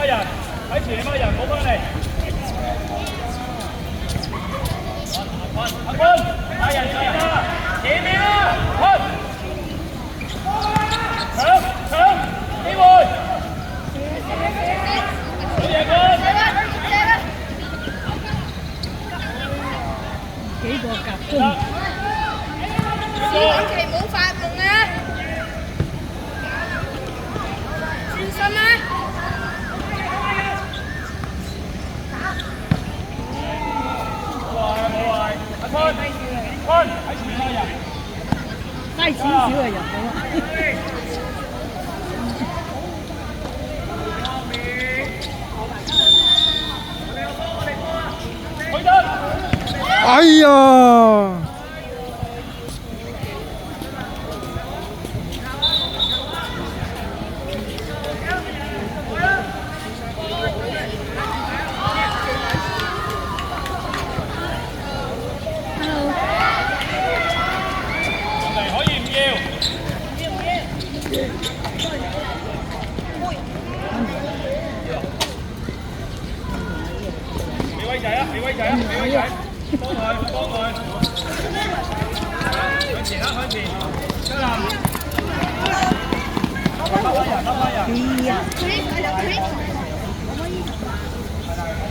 人，睇前你乜人冇翻嚟。阿坤，嗌人前啊，前面啊，坤，搶機會，好嘢坤！幾個夾攻。千祈唔好發夢啊！專心啊！冇壞，阿坤喺前面人，低少少就入到啦。去得！哎呀！俾威仔，幫佢，向前啦，向前，出嚟，翻返人，係啊，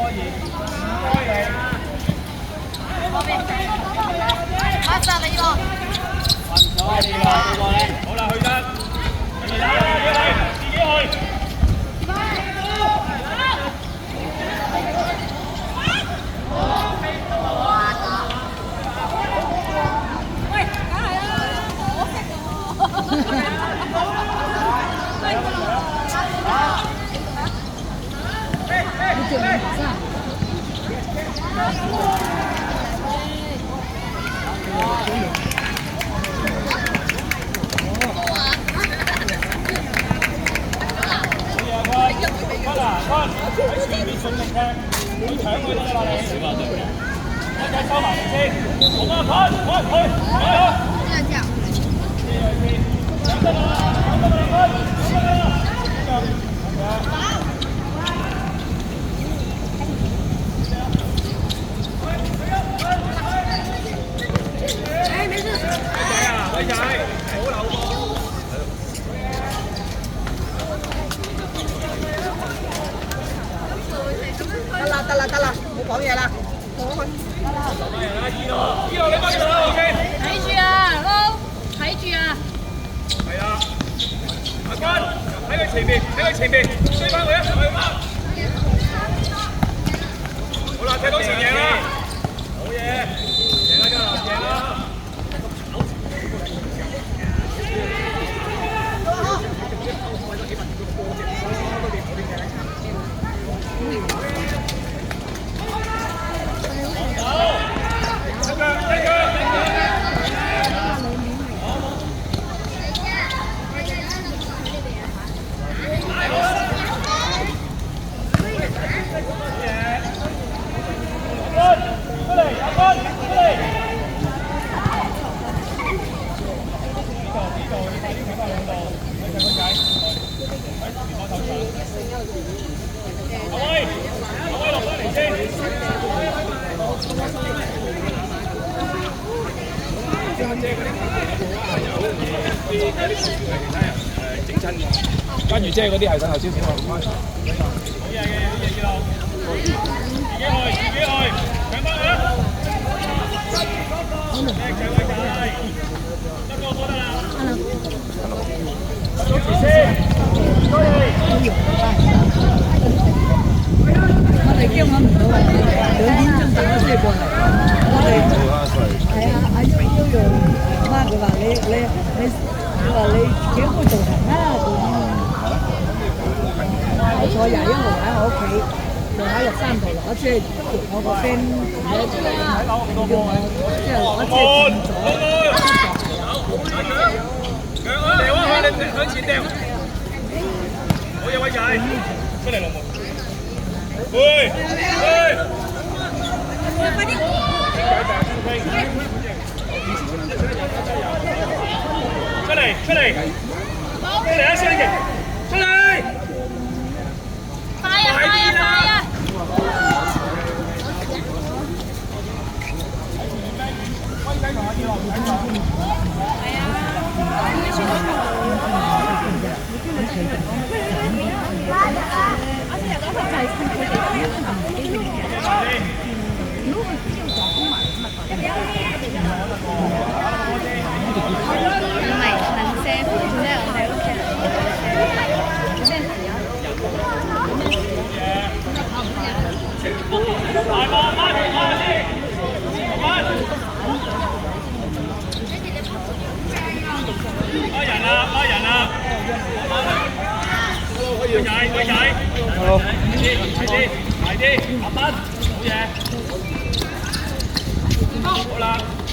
可以，馬上嚟喎！好啦，去得，自己去。你做咩學生？喺前面順力踢，去搶佢得啦你。一陣收埋嚟先，好啊，威仔，好流波。得啦，唔好講嘢啦，講佢。依度你幫住啦 ，OK。睇住啊，撈，睇住啊。係啊，阿君喺佢前面，追翻佢一齊去翻。好啦，踢到前贏啦，好嘢，贏啦，贏啦。跟住姐嗰啲係等後少少啊，唔該。好嘢嘅，好嘢嘅路。自己去，搶翻佢啦！叻仔威仔，得個波得啦。早前先，多謝。我哋驚揾唔到啊！2點鐘打車過嚟，我哋係啊，阿悠媽佢話佢話你自己開導行啦咁。我坐21號喺我屋企，就喺63號攞車，我個 friend 同我一齊叫我，即係攞車轉咗。掉啊！你向前掉。好嘢，威仔，出嚟龍門。喂！快啲！出嚟啊，蕭敬！出嚟！快啊！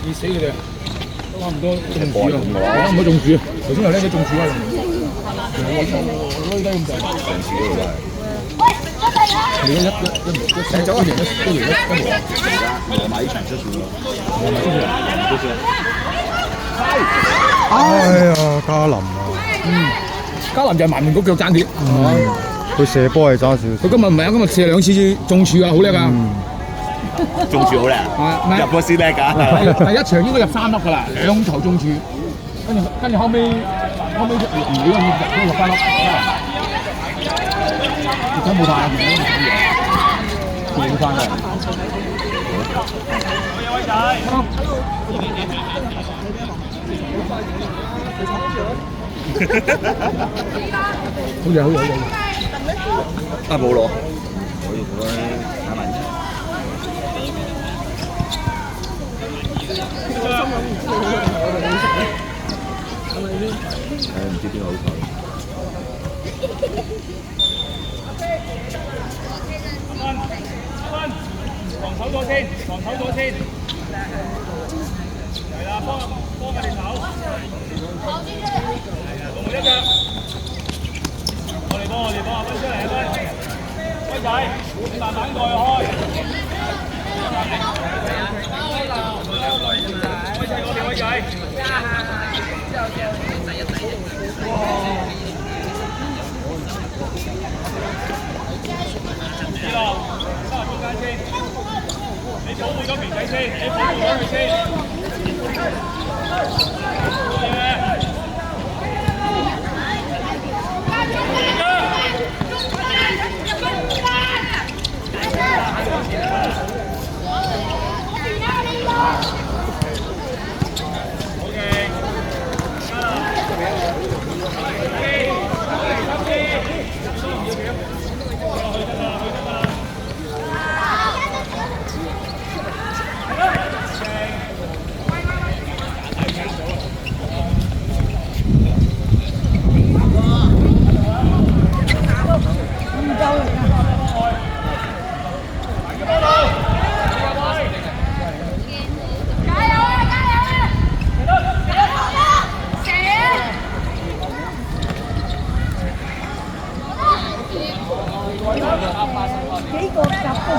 熱死佢哋，都差唔多中暑啊！差唔多中暑啊！頭先又呢啲中暑啊！我低咁滯，上次嗰度都係。你一醒走一年一年我買一場出線咯，我買出線，哎呀，嘉林啊！嘉林就係埋門嗰腳爭啲，佢射波係爭少少。佢今日唔係啊，今日射2次中柱啊，好叻啊！中柱好叻，入波先叻㗎。第一場應該入3粒㗎啦，2球中柱，跟住後尾唔理咁入都落翻粒，而家冇太變翻㗎。好嘢！啊冇攞，可以攞打埋。唔知邊個好彩。防守咗先，防守咗先。係啦，幫佢哋手。龍門一腳。我哋幫阿斌出嚟，阿斌。威仔，你慢慢過去開。威仔，我哋威仔。子樂，收入中間先。你保護咗明仔先，你保護咗佢先。好嘢！幾個夾都。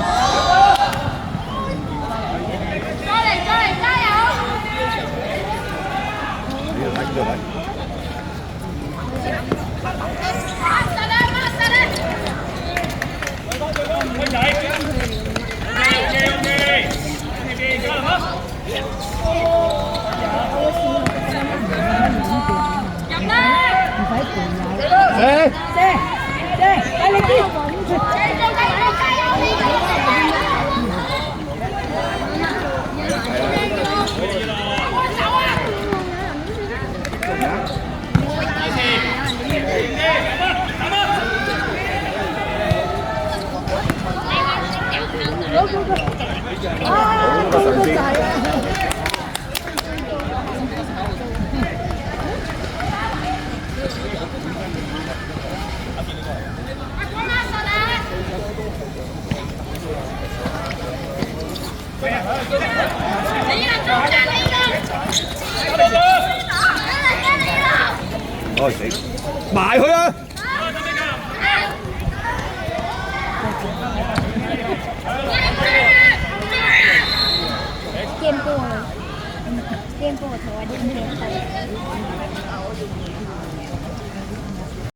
哦死，埋佢啊！颠簸了，颠簸头啊，颠簸头。